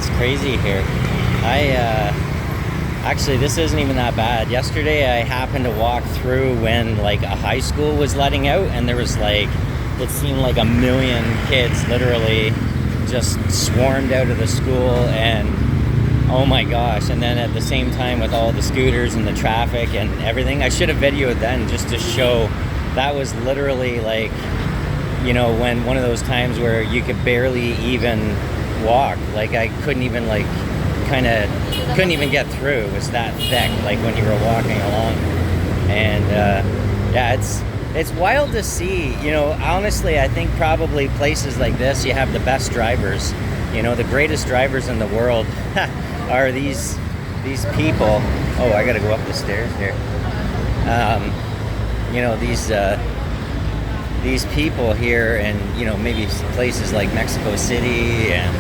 it's crazy here. I actually, this isn't even that bad. Yesterday, I happened to walk through when like a high school was letting out, and there was like, it seemed like a million kids literally just swarmed out of the school, and oh my gosh. And then at the same time with all the scooters and the traffic and everything, I should have videoed then just to show that was literally like, when one of those times where you could barely even walk. Like I couldn't even couldn't even get through. It was that thick, like when you were walking along. And yeah, it's wild to see. Honestly, I think probably places like this, you have the best drivers. The greatest drivers in the world are these people. Oh, I gotta go up the stairs here. These people here, and maybe places like Mexico City and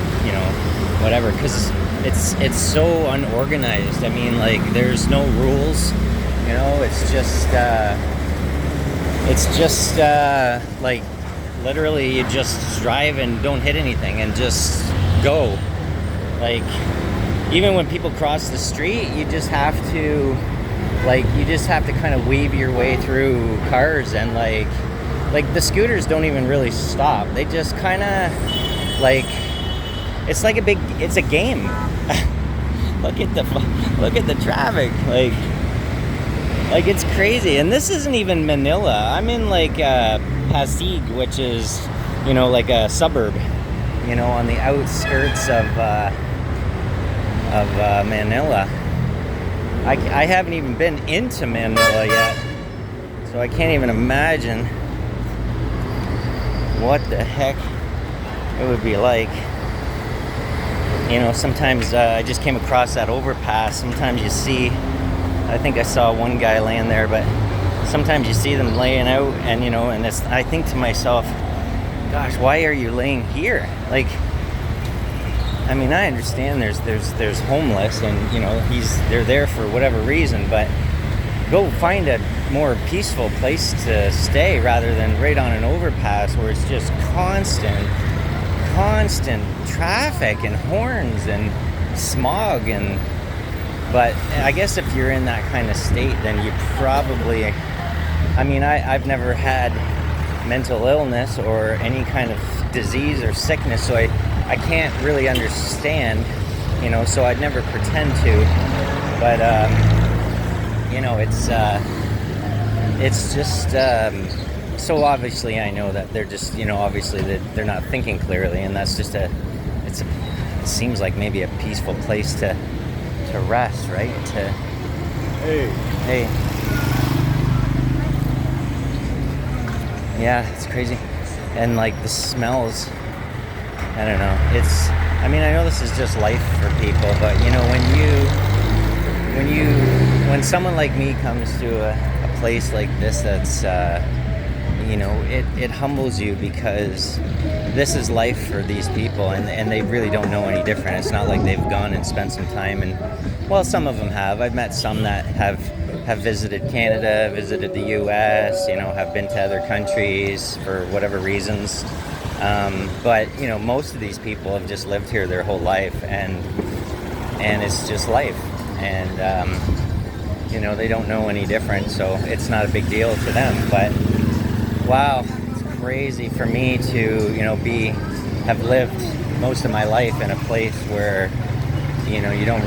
whatever, because it's so unorganized. I mean, like, there's no rules. It's just like literally you just drive and don't hit anything and just go. Like, even when people cross the street, you just have to kind of weave your way through cars, and like the scooters don't even really stop. They just kind of like, it's like it's a game. Look at the traffic. Like it's crazy. And this isn't even Manila. I'm in like Pasig, which is like a suburb, on the outskirts of Manila. I haven't even been into Manila yet, so I can't even imagine what the heck it would be like. Sometimes I just came across that overpass. Sometimes you see, I think I saw one guy laying there, but sometimes you see them laying out, and and I think to myself, gosh, why are you laying here? Like, I mean, I understand there's homeless, and they're there for whatever reason, but go find a more peaceful place to stay rather than right on an overpass where it's just constant traffic and horns and smog. But I guess if you're in that kind of state, then you probably, I mean, I've never had mental illness or any kind of disease or sickness, so I can't really understand, so I'd never pretend to. But it's just so obviously I know that they're just, obviously they're not thinking clearly, and that's just it seems like maybe a peaceful place to rest, right? Hey. Yeah, it's crazy. And like the smells, I don't know. I know this is just life for people, but when someone like me comes to a place like this, that's it humbles you, because this is life for these people, and they really don't know any different. It's not like they've gone and spent some time, and well, some of them have. I've met some that have visited Canada, visited the US, have been to other countries for whatever reasons. But most of these people have just lived here their whole life, and it's just life, and they don't know any different, so it's not a big deal to them. But wow, it's crazy for me to have lived most of my life in a place where you don't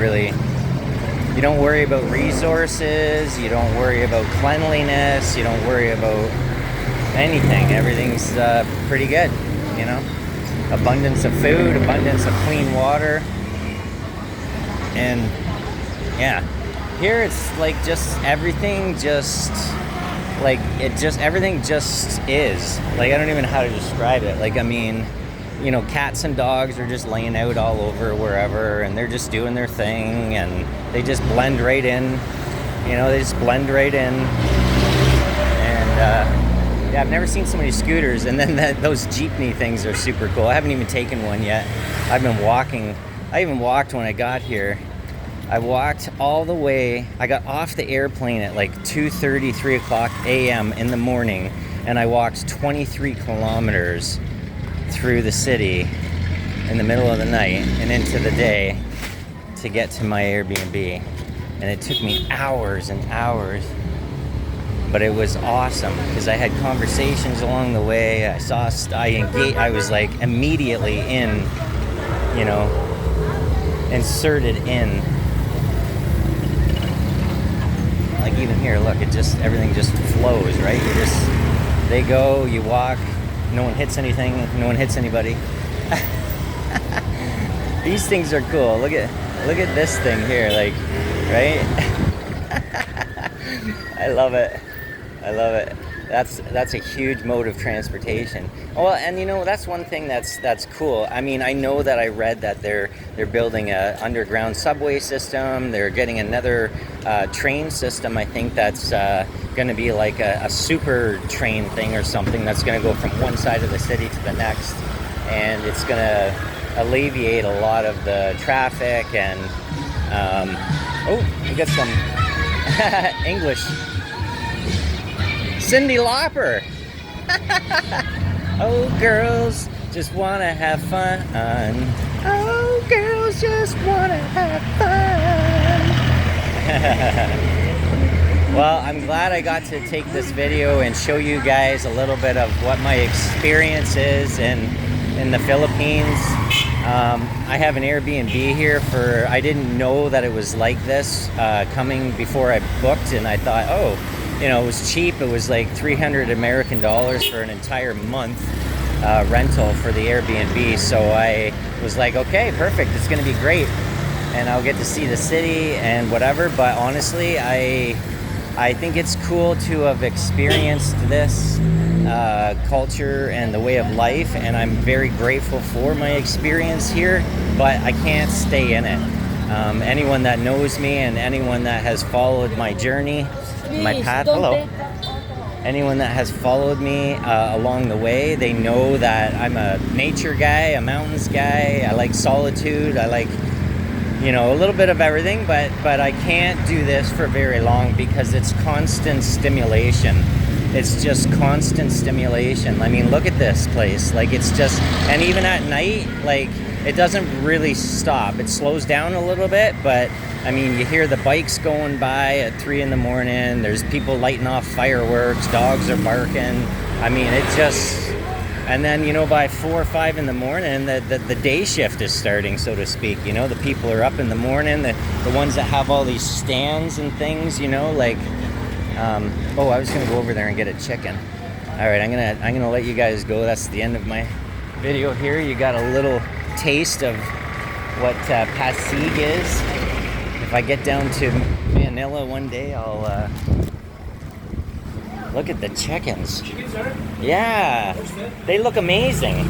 worry about resources, you don't worry about cleanliness, you don't worry about anything. Everything's pretty good. Abundance of food, abundance of clean water. And yeah, here it's like just everything everything just is. Like, I don't even know how to describe it. Like, I mean, cats and dogs are just laying out all over wherever, and they're just doing their thing, and they just blend right in. And yeah, I've never seen so many scooters, and then those jeepney things are super cool. I haven't even taken one yet. I've been walking. I even walked when I got here. I walked all the way. I got off the airplane at like 2:30, 3 o'clock a.m. in the morning, and I walked 23 kilometers through the city in the middle of the night and into the day to get to my Airbnb. And it took me hours and hours. But it was awesome because I had conversations along the way. I was like immediately in, you know, inserted in. Like even here, look, everything just flows, right? They go, you walk, no one hits anything, no one hits anybody. These things are cool. Look at this thing here, like, right? I love it. That's a huge mode of transportation. Well, and you know, that's one thing that's cool. I mean, I know that I read that they're building a underground subway system. They're getting another train system. I think that's going to be like a super train thing or something that's going to go from one side of the city to the next, and it's going to alleviate a lot of the traffic. And we got some English. Cyndi Lauper. Oh, girls just wanna have fun. Oh, girls just wanna have fun. Well, I'm glad I got to take this video and show you guys a little bit of what my experience is in the Philippines. I have an Airbnb here I didn't know that it was like this coming before I booked, and I thought, oh, you know, it was cheap. It was like $300 American for an entire month rental for the Airbnb. So I was like, okay, perfect. It's going to be great. And I'll get to see the city and whatever. But honestly, I think it's cool to have experienced this culture and the way of life. And I'm very grateful for my experience here, but I can't stay in it. Anyone that knows me and anyone that has followed my journey, my path, anyone that has followed me along the way, they know that I'm a nature guy, a mountains guy. I like solitude. I like, you know, a little bit of everything, but I can't do this for very long because it's constant stimulation. It's just constant stimulation. I mean, look at this place. Like, it's just, and even at night, like, it doesn't really stop. It slows down a little bit, but I mean, you hear the bikes going by at 3 in the morning. There's people lighting off fireworks. Dogs are barking. I mean, it just, and then, you know, by 4 or 5 in the morning, the day shift is starting, so to speak. You know, the people are up in the morning, the ones that have all these stands and things, you know, like, I was gonna go over there and get a chicken. All right, I'm gonna let you guys go. That's the end of my video here. You got a little taste of what Pasig is. If I get down to Manila one day, I'll look at the chickens. Chickens are? Yeah, they look amazing.